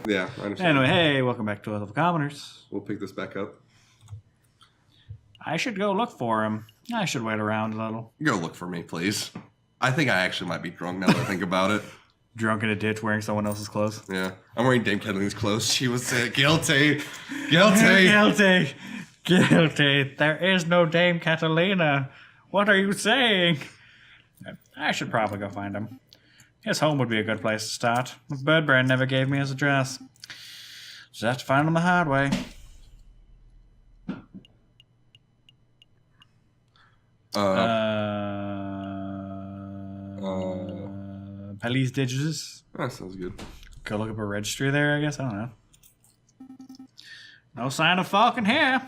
Yeah, I understand. Anyway, hey, welcome back to Level of Commoners. We'll pick this back up. I should go look for him. I should wait around a little. Go look for me, please. I think I actually might be drunk now that I think about it. Drunk in a ditch wearing someone else's clothes. Yeah. I'm wearing Dame Kettling's clothes. She was guilty. Guilty. Guilty. There is no Dame Catalina. What are you saying? I should probably go find him. His home would be a good place to start. Birdbrain never gave me his address. Just have to find him the hard way. Police digits. That sounds good. Go look up a registry there, I guess. I don't know. No sign of Falcon here.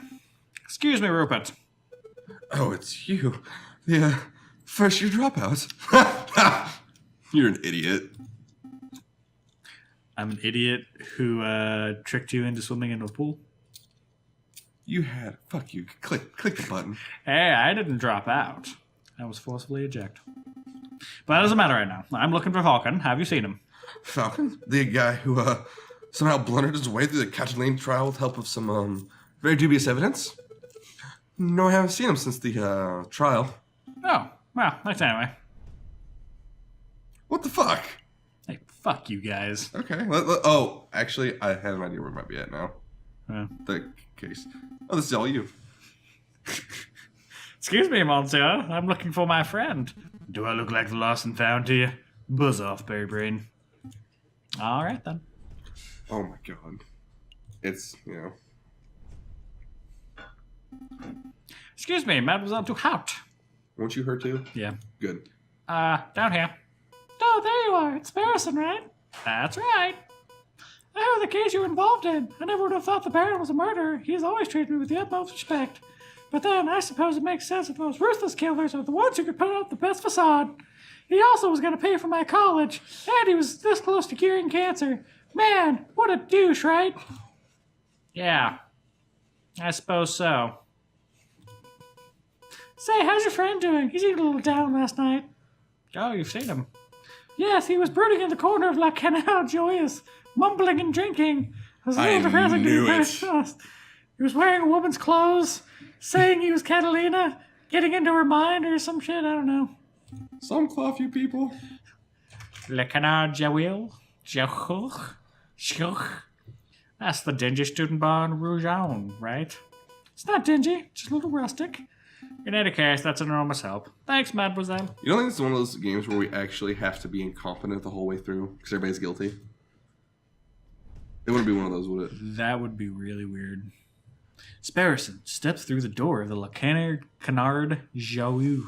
Excuse me, Rupert. Oh, it's you. The first year dropout. You're an idiot. I'm an idiot who tricked you into swimming into a pool. You had... Fuck you. Click the button. Hey, I didn't drop out. I was forcefully ejected. But that doesn't matter right now. I'm looking for Falcon. Have you seen him? Falcon? The guy who somehow blundered his way through the Catalina trial with help of some very dubious evidence? No, I haven't seen him since the trial. Oh, well, thanks anyway. What the fuck? Hey, fuck you guys. Okay. Oh, actually, I have an idea where it might be at now. The case. Oh, this is all you. Excuse me, monsieur. I'm looking for my friend. Do I look like the lost and found to you? Buzz off, Berrybrain. All right, then. Oh, my God. It's, Excuse me, Mademoiselle Duhout. Weren't you her too? Yeah. Good. Down here. Oh, there you are. It's Barrison, right? That's right. I heard the case you were involved in. I never would have thought the Baron was a murderer. He's always treated me with the utmost respect. But then, I suppose it makes sense that those ruthless killers are the ones who could put out the best facade. He also was going to pay for my college, and he was this close to curing cancer. Man, what a douche, right? Yeah, I suppose so. Say, how's your friend doing? He seemed a little down last night. Oh, you've seen him? Yes, he was brooding in the corner of La Canal Joyeuse, mumbling and drinking. It was a little depressing to be very honest. He was wearing a woman's clothes, saying he was Catalina, getting into her mind or some shit, I don't know. Some cloth, you people. Le Canard Jawil? That's the dingy student bar in Rougeon, right? It's not dingy, just a little rustic. In any case, that's an enormous help. Thanks, mademoiselle. You don't think it's one of those games where we actually have to be incompetent the whole way through because everybody's guilty? It wouldn't be one of those, would it? That would be really weird. Sparrison steps through the door of the Le Canard Joyeuse,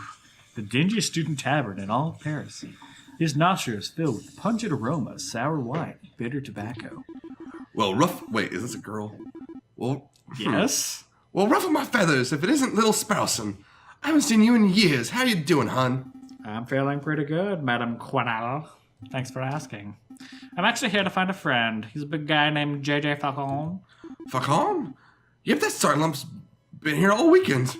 the dingy student tavern in all of Paris. His nostrils filled with pungent aromas, sour wine, bitter tobacco. Well, wait, is this a girl? Well, Yes? Well, ruffle my feathers if it isn't little Sparrowson. I haven't seen you in years. How you doing, hun? I'm feeling pretty good, Madame Quanal. Thanks for asking. I'm actually here to find a friend. He's a big guy named J.J. Falcon. Falcon? Yep, that Starlump's been here all weekend.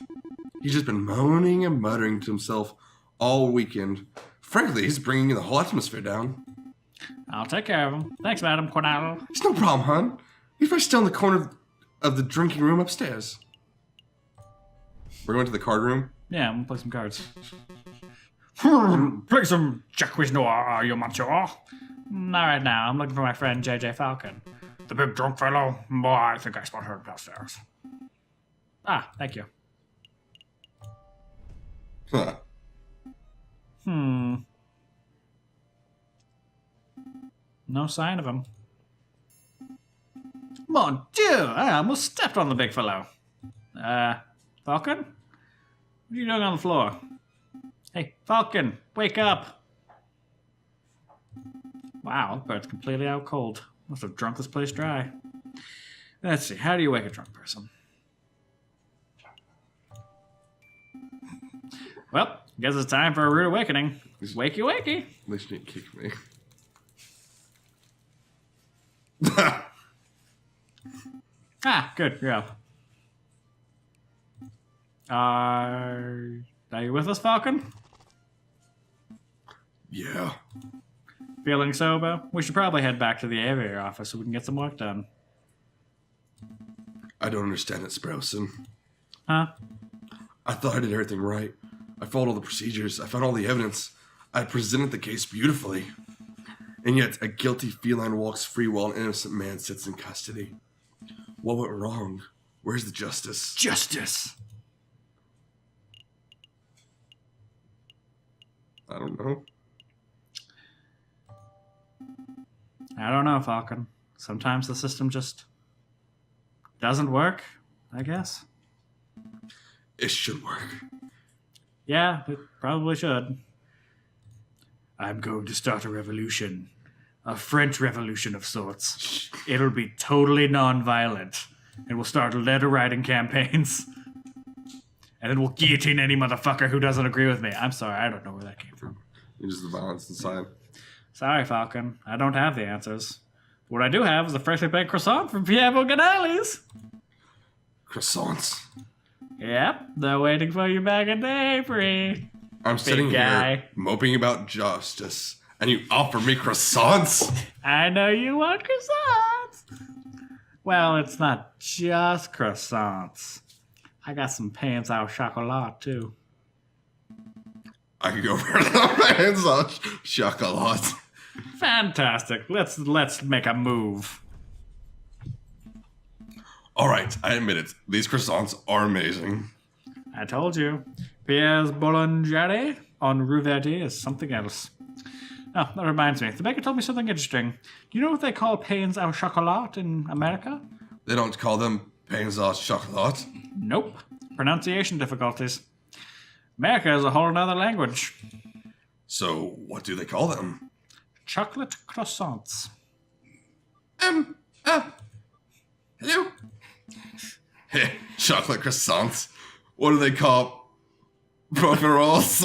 He's just been moaning and muttering to himself all weekend. Frankly, he's bringing the whole atmosphere down. I'll take care of him. Thanks, Madame Quanal. It's no problem, hun. He's probably still in the corner of the drinking room upstairs. We're going to the card room? Yeah, I'm gonna play some cards. Play some Jacques Noir, you mature. Not right now. I'm looking for my friend J.J. Falcon. The big drunk fellow? Boy, I think I spotted him downstairs. Ah, thank you. Huh. No sign of him. Mon Dieu! I almost stepped on the big fellow. Falcon? What are you doing on the floor? Hey, Falcon, wake up! Wow, that bird's completely out cold. Must have drunk this place dry. Let's see, how do you wake a drunk person? Well, guess it's time for a rude awakening. Wakey wakey. At least you didn't kick me. Ah, good, you're up. Are you with us, Falcon? Yeah. Feeling sober? We should probably head back to the Aviary office so we can get some work done. I don't understand it, Sproulson. Huh? I thought I did everything right. I followed all the procedures. I found all the evidence. I presented the case beautifully. And yet, a guilty feline walks free while an innocent man sits in custody. What went wrong? Where's the justice? Justice! I don't know. I don't know, Falcon. Sometimes the system just doesn't work, I guess. It should work. Yeah, it probably should. I'm going to start a revolution. A French revolution of sorts. It'll be totally non-violent. And we'll start letter writing campaigns. And then we'll guillotine any motherfucker who doesn't agree with me. I'm sorry, I don't know where that came from. Use the violence inside. Sorry, Falcon. I don't have the answers. What I do have is a freshly baked croissant from Piero Ganali's. Croissants. Yep, they're waiting for you back in the Aviary. I'm sitting guy. here moping about justice, and you offer me croissants? I know you want croissants. Well, it's not just croissants. I got some pains au chocolat, too. I could go for the hands on chocolate. Fantastic. Let's make a move. All right, I admit it. These croissants are amazing. I told you. Pierre's Boulangerie on Rue Verde is something else. Oh, that reminds me. The baker told me something interesting. Do you know what they call pains au chocolat in America? They don't call them pains au chocolat. Nope. Pronunciation difficulties. America is a whole other language. So, what do they call them? Chocolate croissants. Hello? Hey, chocolate croissants. What do they call profiteroles?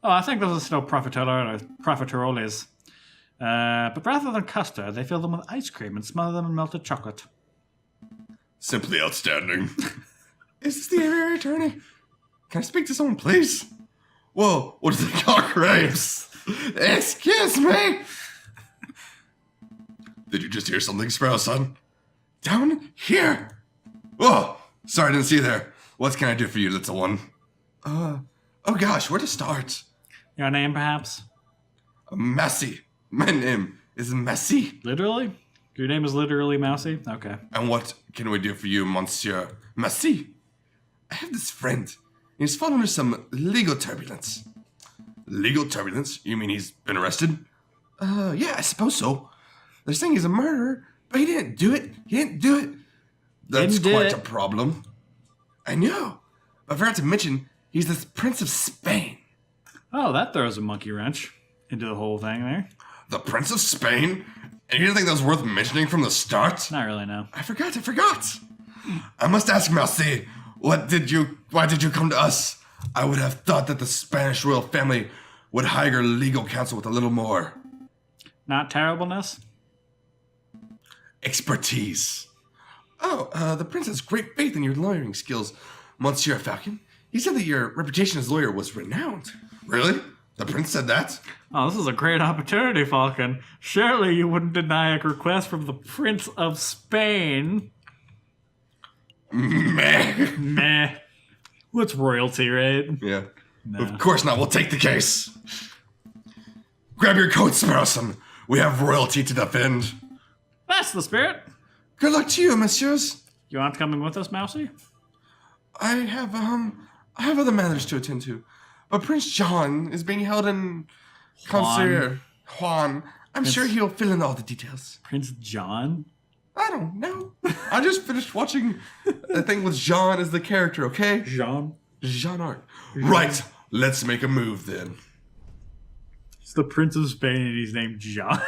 Oh, I think those are still profiteroles. But rather than custard, they fill them with ice cream and smother them in melted chocolate. Simply outstanding. Is this the Aviary attorney? Can I speak to someone, please? Whoa, what do they call grapes? Excuse me! Did you just hear something, Sparrow son? Down here! Whoa, sorry, I didn't see you there. What can I do for you, little one? Oh gosh, where to start? Your name, perhaps? Massey. My name is Massey. Literally? Your name is literally Mousy? Okay. And what can we do for you, Monsieur Massey? I have this friend. He's fallen under some legal turbulence. Legal turbulence? You mean he's been arrested? Yeah, I suppose so. They're saying he's a murderer, but he didn't do it. That's quite a problem. I know. But I forgot to mention, he's the Prince of Spain. Oh, that throws a monkey wrench into the whole thing there. The Prince of Spain? And you didn't think that was worth mentioning from the start? Not really, no. I forgot. I must ask, Merci, why did you come to us? I would have thought that the Spanish royal family would hire legal counsel with a little more Not terribleness? expertise. Oh, the prince has great faith in your lawyering skills, Monsieur Falcon. He said that your reputation as a lawyer was renowned. Really? The prince said that? Oh, this is a great opportunity, Falcon. Surely you wouldn't deny a request from the Prince of Spain. Meh. Meh. What's royalty, right? Yeah. No. Of course not. We'll take the case. Grab your coat, Sparrowson. We have royalty to defend. That's the spirit. Good luck to you, messieurs. You aren't coming with us, Mousy? I have other matters to attend to. But Prince John is being held in concert. Juan. I'm sure he'll fill in all the details. Prince John? I don't know. I just finished watching a thing with Jean as the character, okay? Jean? Jean Arc. Right. Let's make a move then. It's the Prince of Spain and he's named John.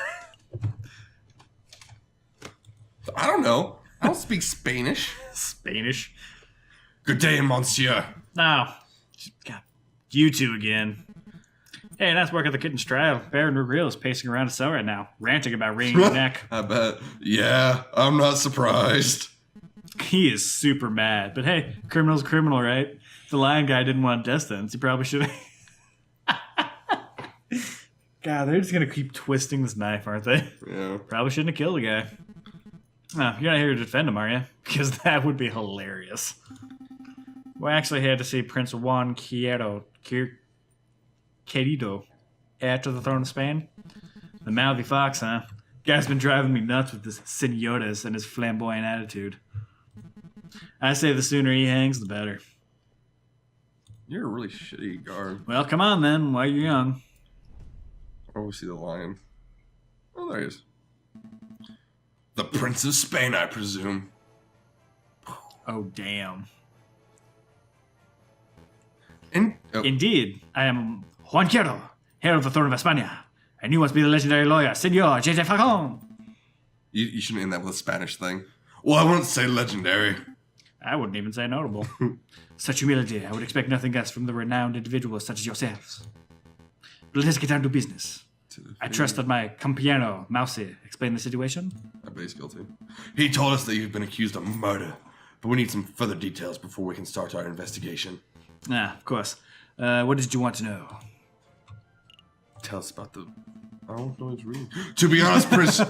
I don't know. I don't speak Spanish. Spanish? Good day, monsieur. No. God, you two again. Hey, nice work at the kitten's trial. Baron Real is pacing around his cell right now, ranting about wringing your neck. I bet. Yeah, I'm not surprised. He is super mad. But hey, criminal's a criminal, right? The lion guy didn't want death sentence. He probably should have. God, they're just going to keep twisting this knife, aren't they? Yeah. Probably shouldn't have killed the guy. No, you're not here to defend him, are you? Because that would be hilarious. We actually had to see Prince Juan Querido heir to the throne of Spain. The mouthy fox, huh? Guy's been driving me nuts with his senioritas and his flamboyant attitude. I say the sooner he hangs, the better. You're a really shitty guard. Well, come on then, while you're young. Oh, we see the lion. Oh, there he is. The Prince of Spain, I presume. Oh, damn. Oh. Indeed, I am Juan Quero, heir of the throne of España, and you must be the legendary lawyer, Senor J.J. Falcon. You shouldn't end that with a Spanish thing. Well, I wouldn't say legendary. I wouldn't even say notable. Such humility, I would expect nothing less from the renowned individuals such as yourselves. But let's get down to business. I trust that my compañero, Mousy, explained the situation. I bet he's guilty. He told us that you've been accused of murder, but we need some further details before we can start our investigation. Ah, of course. What did you want to know? Tell us about the... I don't know what's reading. To be honest, Prince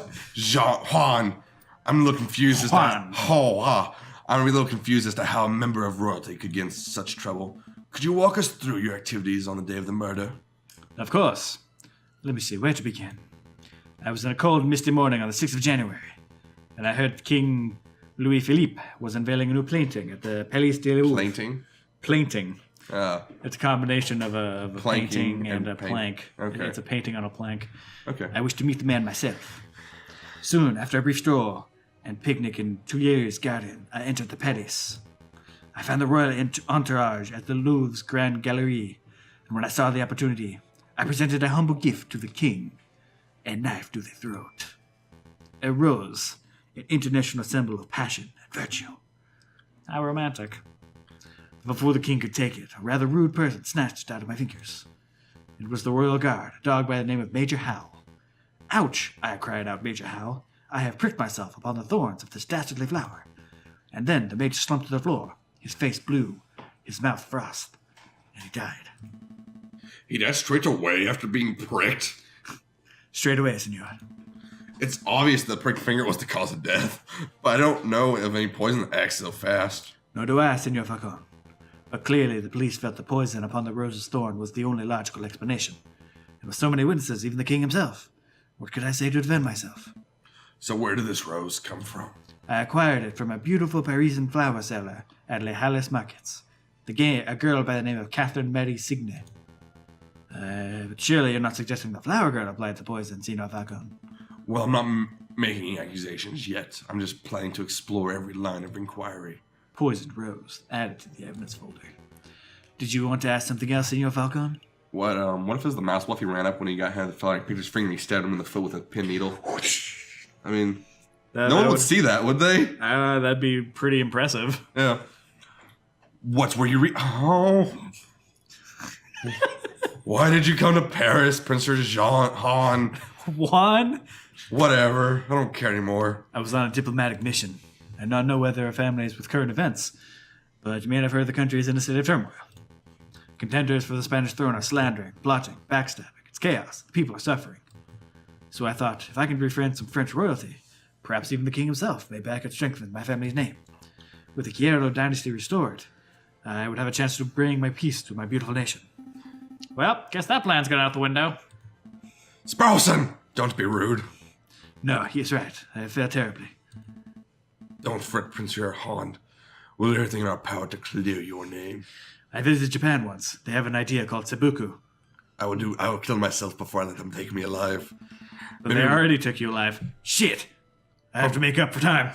Juan, I'm a little confused as to... I'm a little confused as to how a member of royalty could get in such trouble. Could you walk us through your activities on the day of the murder? Of course. Let me see, where to begin? I was in a cold, misty morning on the 6th of January, and I heard King Louis Philippe was unveiling a new painting at the Palais de Louvre. Painting? Painting. It's a combination of a painting and a plank. Okay. It's a painting on a plank. Okay. I wish to meet the man myself. Soon, after a brief stroll and picnic in Tuileries Garden, I entered the palace. I found the royal entourage at the Louvre's Grand Gallery, and when I saw the opportunity, I presented a humble gift to the king, a knife to the throat. A rose, an international symbol of passion and virtue. How romantic. Before the king could take it, a rather rude person snatched it out of my fingers. It was the royal guard, a dog by the name of Major Howell. Ouch, I cried out, Major Howell. I have pricked myself upon the thorns of this dastardly flower. And then the major slumped to the floor, his face blue, his mouth frost, and he died. He died straight away after being pricked? Straight away, senor. It's obvious the pricked finger was the cause of death, but I don't know of any poison that acts so fast. Nor do I, Senor Falcon. But clearly the police felt the poison upon the rose's thorn was the only logical explanation. And with so many witnesses, even the king himself, what could I say to defend myself? So where did this rose come from? I acquired it from a beautiful Parisian flower seller at Les Halles Markets. A girl by the name of Catherine Mary Signe. But surely you're not suggesting the flower girl applied the poison, Senor Falcon. Well, I'm not making any accusations yet. I'm just planning to explore every line of inquiry. Poisoned rose, added to the evidence folder. Did you want to ask something else, Senor Falcon? What if it was the mouse wolf he ran up when he got the fella picked his finger and he stabbed him in the foot with a pin needle? I mean, no one would see that, would they? That'd be pretty impressive. Yeah. What were you Oh. Why did you come to Paris, Prince Juan? Juan? Whatever. I don't care anymore. I was on a diplomatic mission. I do not know whether our family is with current events, but you may have heard the country is in a state of turmoil. Contenders for the Spanish throne are slandering, plotting, backstabbing. It's chaos. The people are suffering. So I thought, if I can befriend some French royalty, perhaps even the king himself may back and strengthen my family's name. With the Querido dynasty restored, I would have a chance to bring my peace to my beautiful nation. Well, guess that plan's gone out the window. Sparrowson! Don't be rude. No, he is right. I have failed terribly. Don't fret, Prince Juan. We'll do everything in our power to clear your name. I visited Japan once. They have an idea called seppuku. I will kill myself before I let them take me alive. But they already took you alive. Shit! I have to make up for time.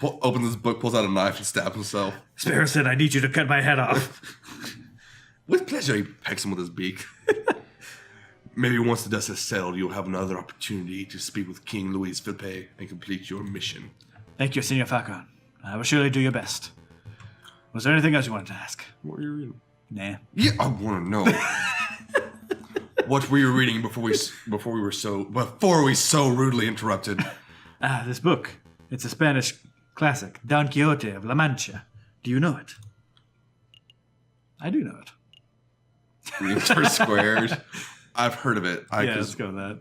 Opens his book, pulls out a knife, and stabs himself. Sparrow said, I need you to cut my head off. With pleasure, he pecks him with his beak. Maybe once the dust has settled, you'll have another opportunity to speak with King Louis Philippe and complete your mission. Thank you, Senor Falcon. I will surely do your best. Was there anything else you wanted to ask? What were you reading? Nah. Yeah, I want to know. What were you reading before we so rudely interrupted? This book. It's a Spanish classic, Don Quixote of La Mancha. Do you know it? I do know it. Reading for squares. I've heard of it. Let's go with that.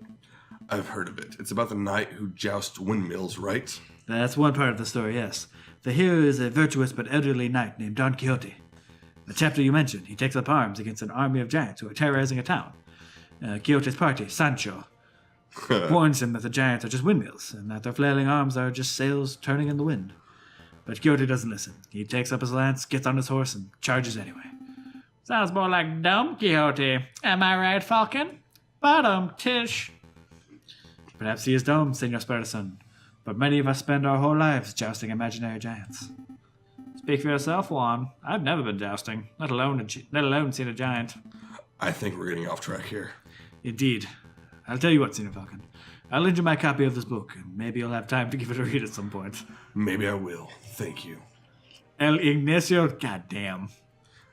I've heard of it. It's about the knight who jousts windmills, right? That's one part of the story, yes. The hero is a virtuous but elderly knight named Don Quixote. The chapter you mentioned, he takes up arms against an army of giants who are terrorizing a town. Quixote's party, Sancho, warns him that the giants are just windmills and that their flailing arms are just sails turning in the wind. But Quixote doesn't listen. He takes up his lance, gets on his horse, and charges anyway. Sounds more like Don Quixote. Am I right, Falcon? Bottom, Tish. Perhaps he is dumb, Senor Spurson, but many of us spend our whole lives jousting imaginary giants. Speak for yourself, Juan. I've never been jousting, let alone seen a giant. I think we're getting off track here. Indeed. I'll tell you what, Senor Falcon. I'll lend you my copy of this book, and maybe you'll have time to give it a read at some point. Maybe I will. Thank you. El Ignacio, goddamn.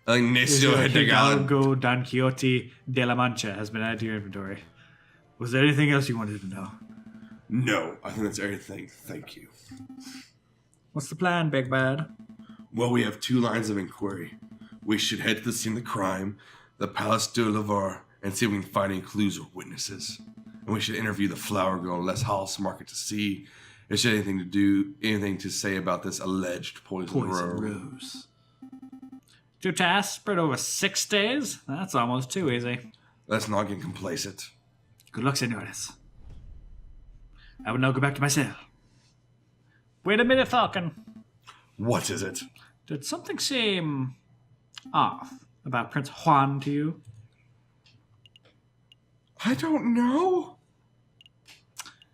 Ignacio Hidalgo Don Quixote de la Mancha has been added to your inventory. Was there anything else you wanted to know? No, I think that's everything. Thank you. What's the plan, Big Bad? Well, we have 2 lines of inquiry. We should head to the scene of the crime, the Palace de Lavar, and see if we can find any clues or witnesses. And we should interview the flower girl in Les Halles Market to see if she had anything to say about this alleged poison rose. 2 tasks spread over 6 days? That's almost too easy. Let's not get complacent. Good luck, senores. I will now go back to my cell. Wait a minute, Falcon. What is it? Did something seem off about Prince Juan to you? I don't know.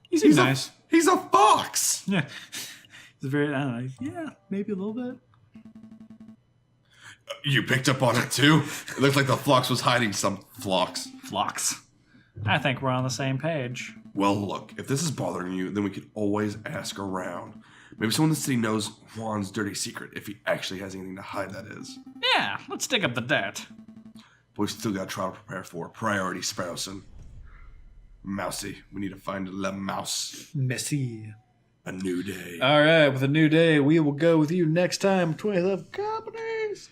He seems nice. He's a fox. Yeah. He's very, I don't know. Yeah, maybe a little bit. You picked up on it too? It looked like the fox was hiding some flocks. I think we're on the same page. Well, look, if this is bothering you, then we could always ask around. Maybe someone in the city knows Juan's dirty secret, if he actually has anything to hide, that is. Yeah, let's dig up the dirt. But we still got trial to prepare for. Priority, Sparrowson. Mousy, we need to find La Mouse. Messy. A new day. All right, with a new day, we will go with you next time. 27 companies.